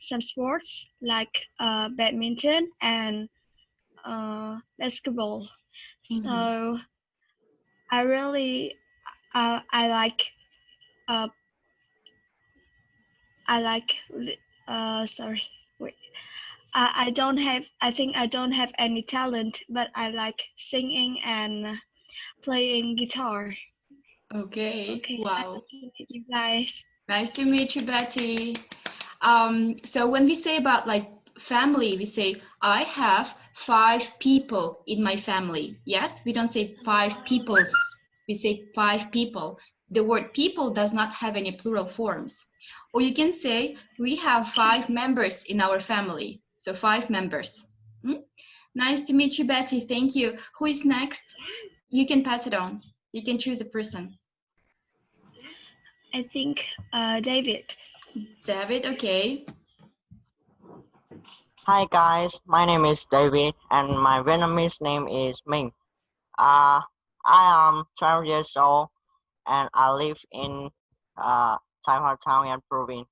some sports like badminton and basketball. So I really I like uh, I like sorry wait I don't have I think I don't have any talent, but I like singing and playing guitar. Okay, Okay, nice wow. to meet you guys. Nice to meet you, Betty. So when we say about like family, we say I have 5 people in my family. Yes, we don't say 5 peoples. We say 5 people. The word people does not have any plural forms. Or you can say we have 5 members in our family. So 5 members. Hmm? Nice to meet you, Betty. Thank you. Who is next? You can pass it on. You can choose a person. I think David. David, okay. Hi guys, my name is David and my Vietnamese name is Minh. Uh, I am 12 years old and I live in Tai Hoa Town and province.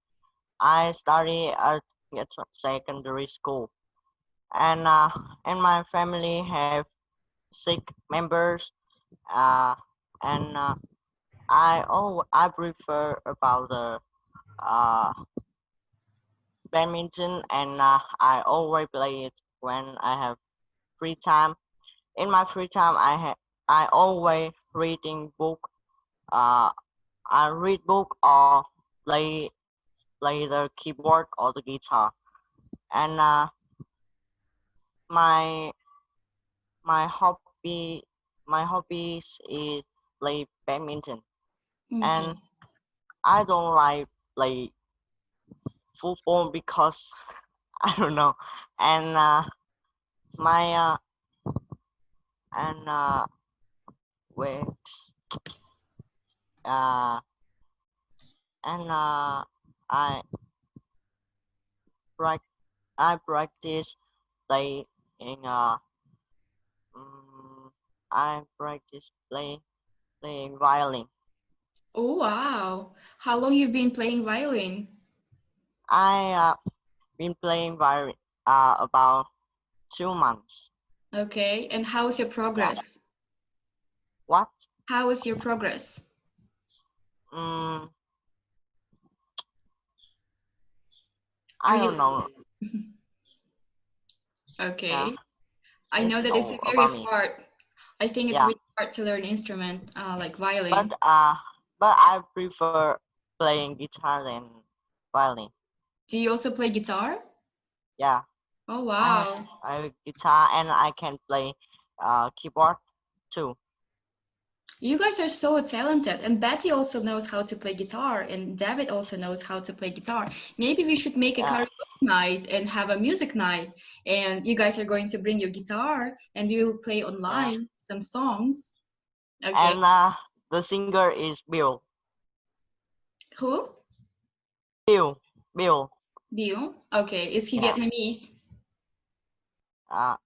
I study at secondary school and my family have 6 members uh, and I prefer about the uh, badminton and I always play it when I have free time. In my free time, I always reading book. Uh, I read book or play the keyboard or the guitar. And my my hobby my hobbies is play badminton. And Okay. I don't like play football because I don't know. And my and wait uh and I prac- I practice playing mm, I practice playing violin. Oh, wow. How long you've been playing violin? I been playing violin about 2 months. Okay. And how is your Yeah. progress? What? How is your progress? Mm, Are I you don't know. Yeah, okay? I know it's that it's no very about me. hard. I think it's Yeah, really hard to learn instrument like but violin. uh, but I prefer playing guitar than violin. Do you also play guitar? Yeah, Oh, I have wow. a guitar and I can play keyboard too. You guys are so talented. And Betty also knows how to play guitar, and David also knows how to play guitar. Maybe we should make a Yeah, karaoke night and have a music night. And you guys are going to bring your guitar, and we will play yeah. online some songs. Okay. And the singer is Bill. Who? Bill. Bill. Bill. Okay. Is he Yeah. Vietnamese? Uh,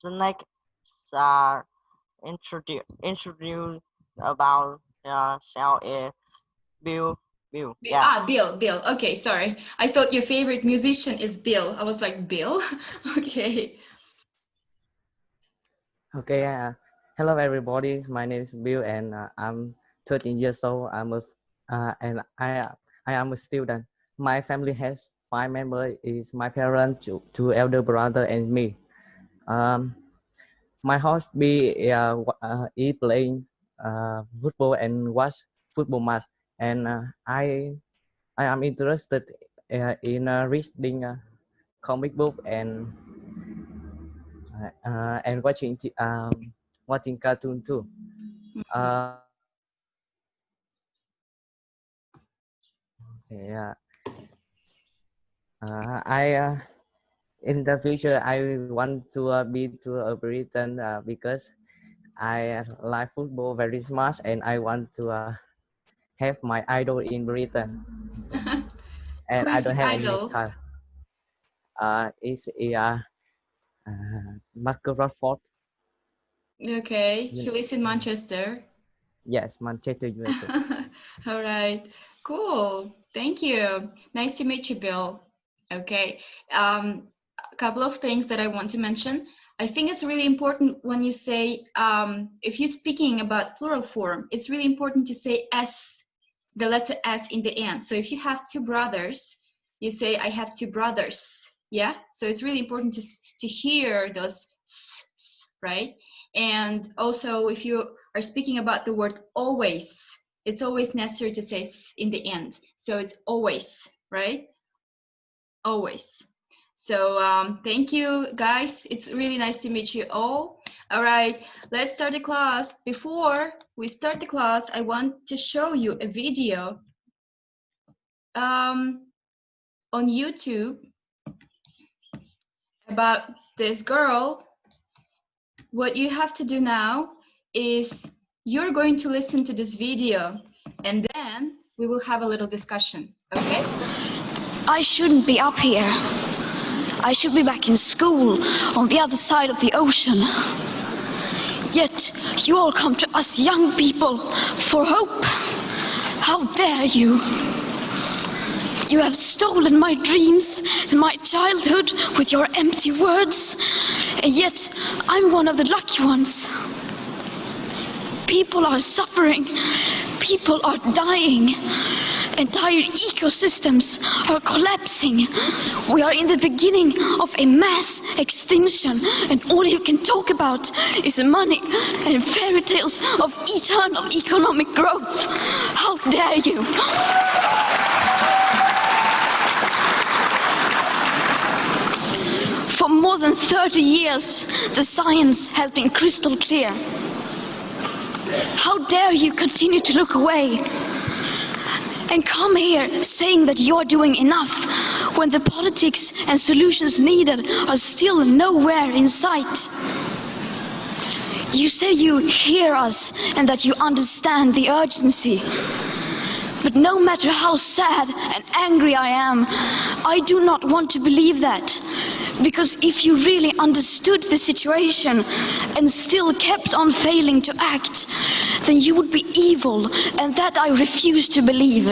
the next uh, introduce about self is Bill. Bill. Yeah. Bill. Bill. Okay, sorry. I thought your favorite musician is Bill. I was like, Bill? Okay. Okay, hello everybody. My name is Bill, and I'm 13 years old. And I am a student. My family has 5 members. Is my parents, two elder brother, and me. Um, my hobby is playing football and watch football match. And I am interested in reading comic book and watching cartoon too. Yeah. I in the future I want to be to a Britain because I like football very much and I want to have my idol in Britain Who and I is don't your have any idol? time. It's Marcus Rashford. Okay, he You, lives in Manchester. yes, Manchester United. All right. Cool. Thank you. Nice to meet you, Bill. Okay. A couple of things that I want to mention. I think it's really important when you say, if you're speaking about plural form, it's really important to say S, the letter S in the end. So if you have two brothers, you say, I have two brothers. Yeah. So it's really important to hear those s, right? And also, if you are speaking about the word always, it's always necessary to say s in the end. So it's always, right? Always. So thank you, guys. It's really nice to meet you all. All right, let's start the class. Before we start the class, I want to show you a video on YouTube about this girl. What you have to do now is you're going to listen to this video and then we will have a little discussion, okay? I shouldn't be up here. I should be back in school on the other side of the ocean. Yet you all come to us young people for hope. How dare you? You have stolen my dreams and my childhood with your empty words, and yet I'm one of the lucky ones. People are suffering. People are dying. Entire ecosystems are collapsing. We are in the beginning of a mass extinction, and all you can talk about is money and fairy tales of eternal economic growth. How dare you? For more than 30 years, the science has been crystal clear. How dare you continue to look away and come here saying that you're doing enough when the politics and solutions needed are still nowhere in sight? You say you hear us and that you understand the urgency. But no matter how sad and angry I am, I do not want to believe that. Because if you really understood the situation and still kept on failing to act, then you would be evil, and that I refuse to believe.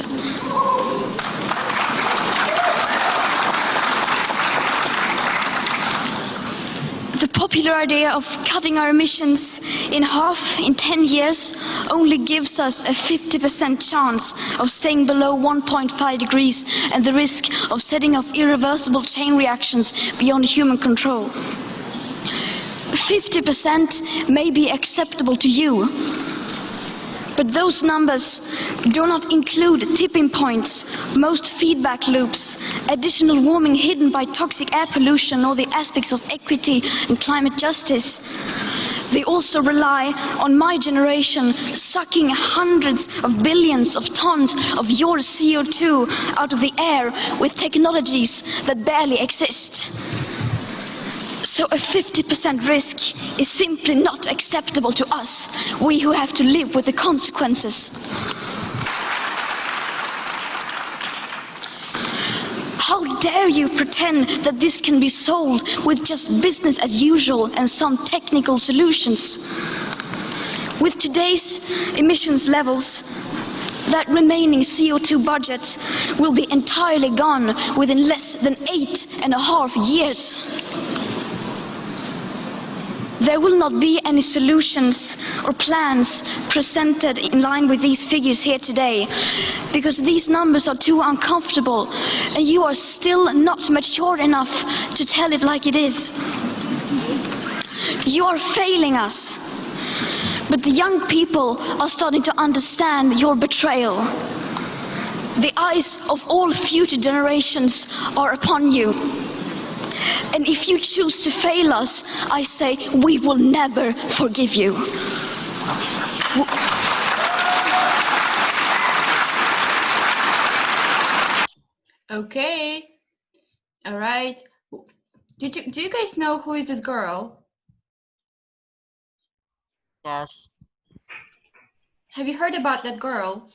The popular idea of cutting our emissions in half in 10 years only gives us a 50% chance of staying below 1.5 degrees and the risk of setting off irreversible chain reactions beyond human control. 50% may be acceptable to you, but those numbers do not include tipping points, most feedback loops, additional warming hidden by toxic air pollution, or the aspects of equity and climate justice. They also rely on my generation sucking hundreds of billions of tons of your CO2 out of the air with technologies that barely exist. So a 50% risk is simply not acceptable to us, we who have to live with the consequences. How dare you pretend that this can be solved with just business as usual and some technical solutions? With today's emissions levels, that remaining CO2 budget will be entirely gone within less than 8.5 years. There will not be any solutions or plans presented in line with these figures here today, because these numbers are too uncomfortable and you are still not mature enough to tell it like it is. You are failing us, but the young people are starting to understand your betrayal. The eyes of all future generations are upon you. And if you choose to fail us, I say we will never forgive you. Okay. All right. Do you guys know who is this girl? Yes. Have you heard about that girl?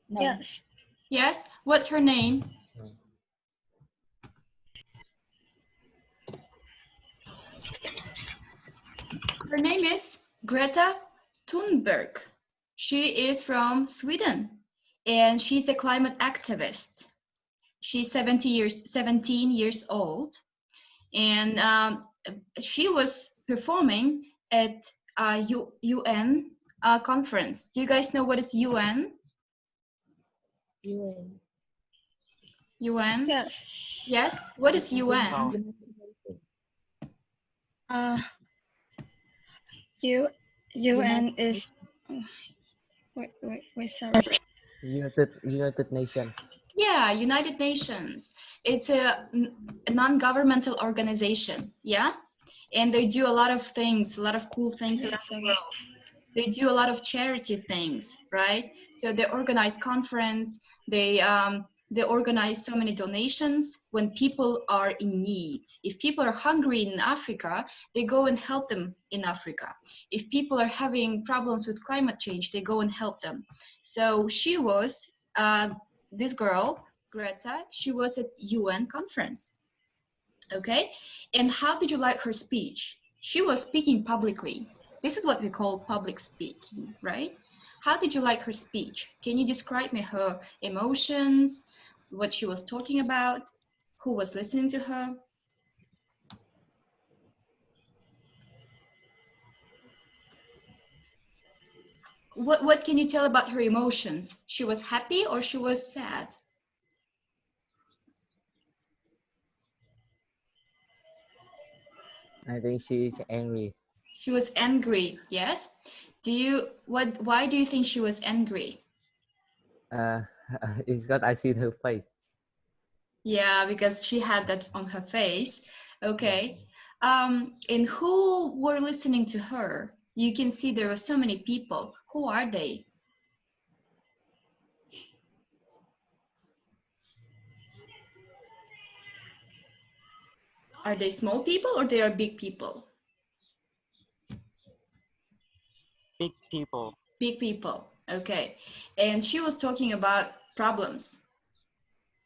No. Yes. Yes? What's her name? Her name is Greta Thunberg. She is from Sweden. and she's a climate activist. She's 17 years old, and she was performing at a UN conference. Do you guys know what is UN? UN. UN? Yes. Yes. What is UN? Oh. UN is. Wait. Sorry. United Nations. Yeah, United Nations. It's a non-governmental organization. Yeah, and they do a lot of things, a lot of cool things around the world. They do a lot of charity things, right? So they organize conference. They organize so many donations when people are in need. If people are hungry in Africa, they go and help them in Africa. If people are having problems with climate change, they go and help them. So she was this girl, Greta. She was at UN conference. Okay, and how did you like her speech? She was speaking publicly. This is what we call public speaking, right? How did you like her speech? Can you describe me her emotions, what she was talking about, who was listening to her? What can you tell about her emotions? She was happy or she was sad? I think she is angry. She was angry, yes? Why do you think she was angry? It's because I see her face. Yeah, because she had that on her face. Okay. And who were listening to her? You can see there were so many people. Who are they? Are they small people or they are big people? Big people. Big people. Okay. And she was talking about problems.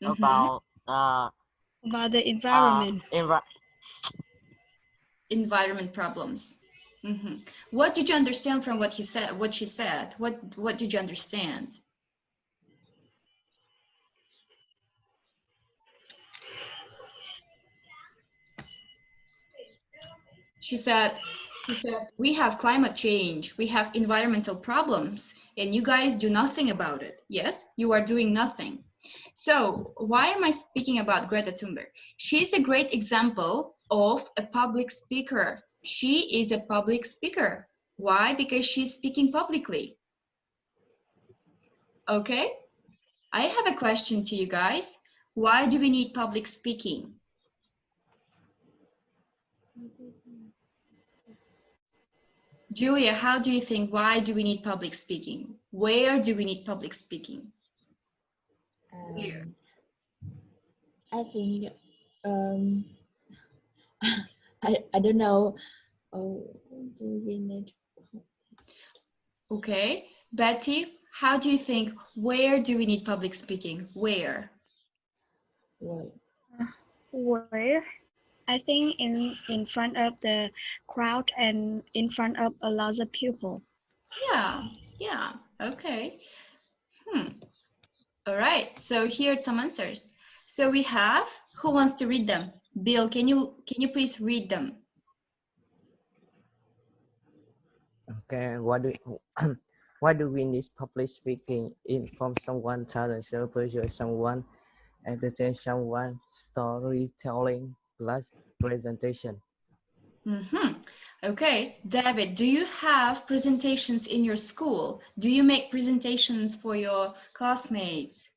About the environment. Environment problems. What did you understand from what he said? What she said? What did you understand? She said, we have climate change, we have environmental problems, and you guys do nothing about it. Yes, you are doing nothing. So why am I speaking about Greta Thunberg? She's a great example of a public speaker. She is a public speaker. Why? Because she's speaking publicly. Okay, I have a question to you guys. Why do we need public speaking? Julia, how do you think, why do we need public speaking? Where do we need public speaking? Where? I think I don't know. Oh, do we need? Okay, Betty, how do you think, where do we need public speaking? Where? Where? I think in front of the crowd and in front of a lot of people. Yeah, okay. All right, so here are some answers. So we have, who wants to read them? Bill, can you please read them? Okay, why do we need public speaking? Inform someone, challenge or persuade someone, entertain someone, storytelling plus presentation. Okay, David, do you have presentations in your school? Do you make presentations for your classmates?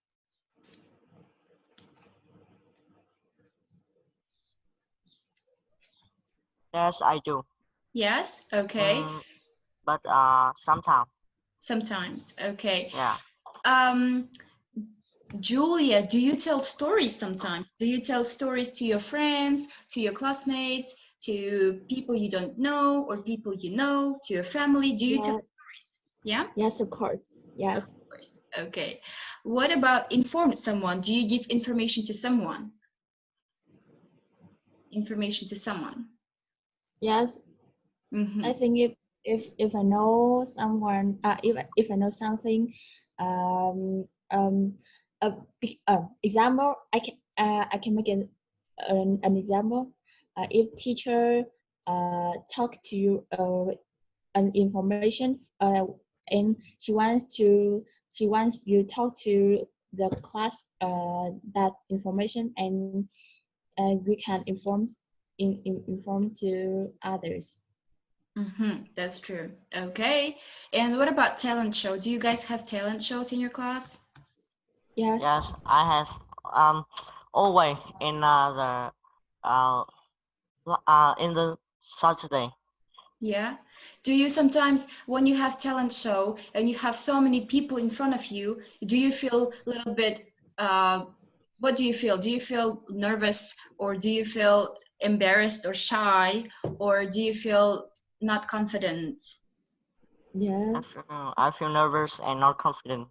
Yes, I do. Yes, okay. But sometimes. Sometimes, okay. Yeah. Julia, do you tell stories sometimes? Do you tell stories to your friends, to your classmates, to people you don't know or people you know, to your family? Do you tell stories? Yeah? Yes, of course. Yes. Of course. Okay. What about inform someone? Do you give information to someone? Information to someone? Yes. I think if I know someone, if I know something, a big example. I can make an example. If teacher talk to you an information and she wants you talk to the class that information, and we can inform to others. That's true. Okay. And what about talent show? Do you guys have talent shows in your class? Yes. Yes, I have always in the Saturday. Yeah. Do you sometimes, when you have talent show and you have so many people in front of you, do you feel a little bit, what do you feel? Do you feel nervous, or do you feel embarrassed or shy, or do you feel not confident? Yeah. I feel nervous and not confident.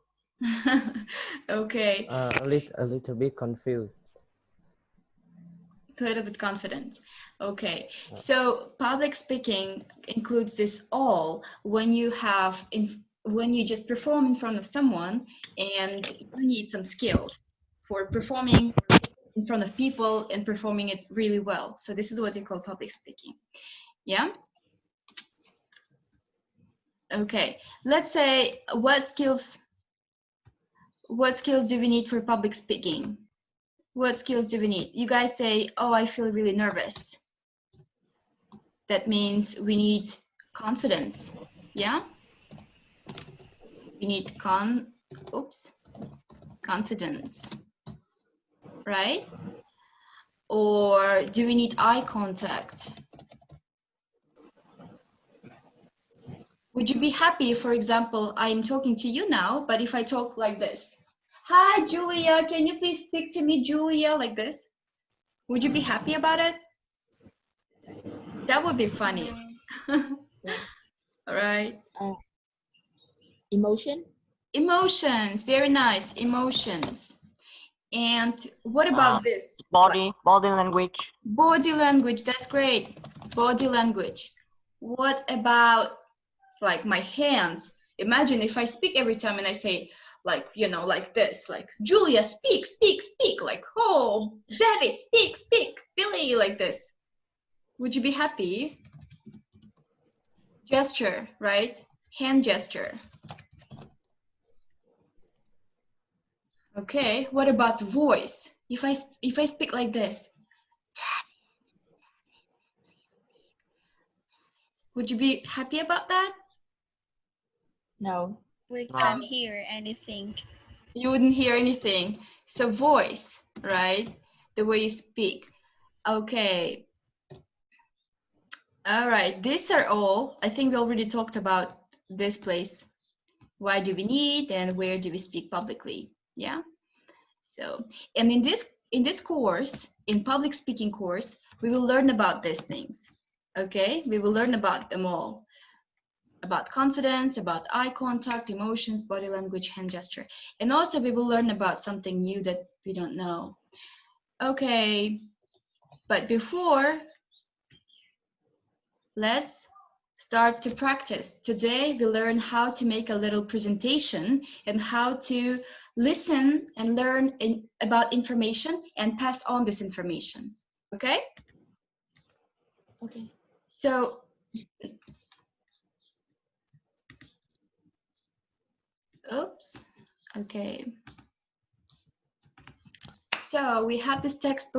Okay. A little bit confused. A little bit confident. Okay. So public speaking includes this all when you have when you just perform in front of someone and you need some skills for performing in front of people and performing it really well. So this is what we call public speaking. Yeah. Okay. Let's say what skills do we need for public speaking? What skills do we need? You guys say, oh, I feel really nervous. That means we need confidence. Yeah? We need confidence. Right? Or do we need eye contact? Would you be happy, for example, I'm talking to you now, but if I talk like this? Hi, Julia, can you please speak to me, Julia, like this? Would you be happy about it? That would be funny. All right. Emotion. Emotions, very nice, emotions. And what about this? Body language. Body language, that's great. Body language. What about like my hands? Imagine if I speak every time and I say, like, you know, like this, like, Julia, speak, speak, speak, like, oh, David, speak, speak, Billy, like this. Would you be happy? Gesture, right? Hand gesture. Okay, what about voice? If I speak like this, would you be happy about that? No. We can't hear anything. You wouldn't hear anything. So voice, right? The way you speak. Okay. All right, these are all. I think we already talked about this place. Why do we need and where do we speak publicly? Yeah. So, and in this course, in public speaking course, we will learn about these things. Okay, we will learn about them all. About confidence, about eye contact, emotions, body language, hand gesture. And also we will learn about something new that we don't know. Okay, but before, let's start to practice. Today we learn how to make a little presentation and how to listen and learn about information and pass on this information. Okay? Okay. So, oops, okay. So we have this textbook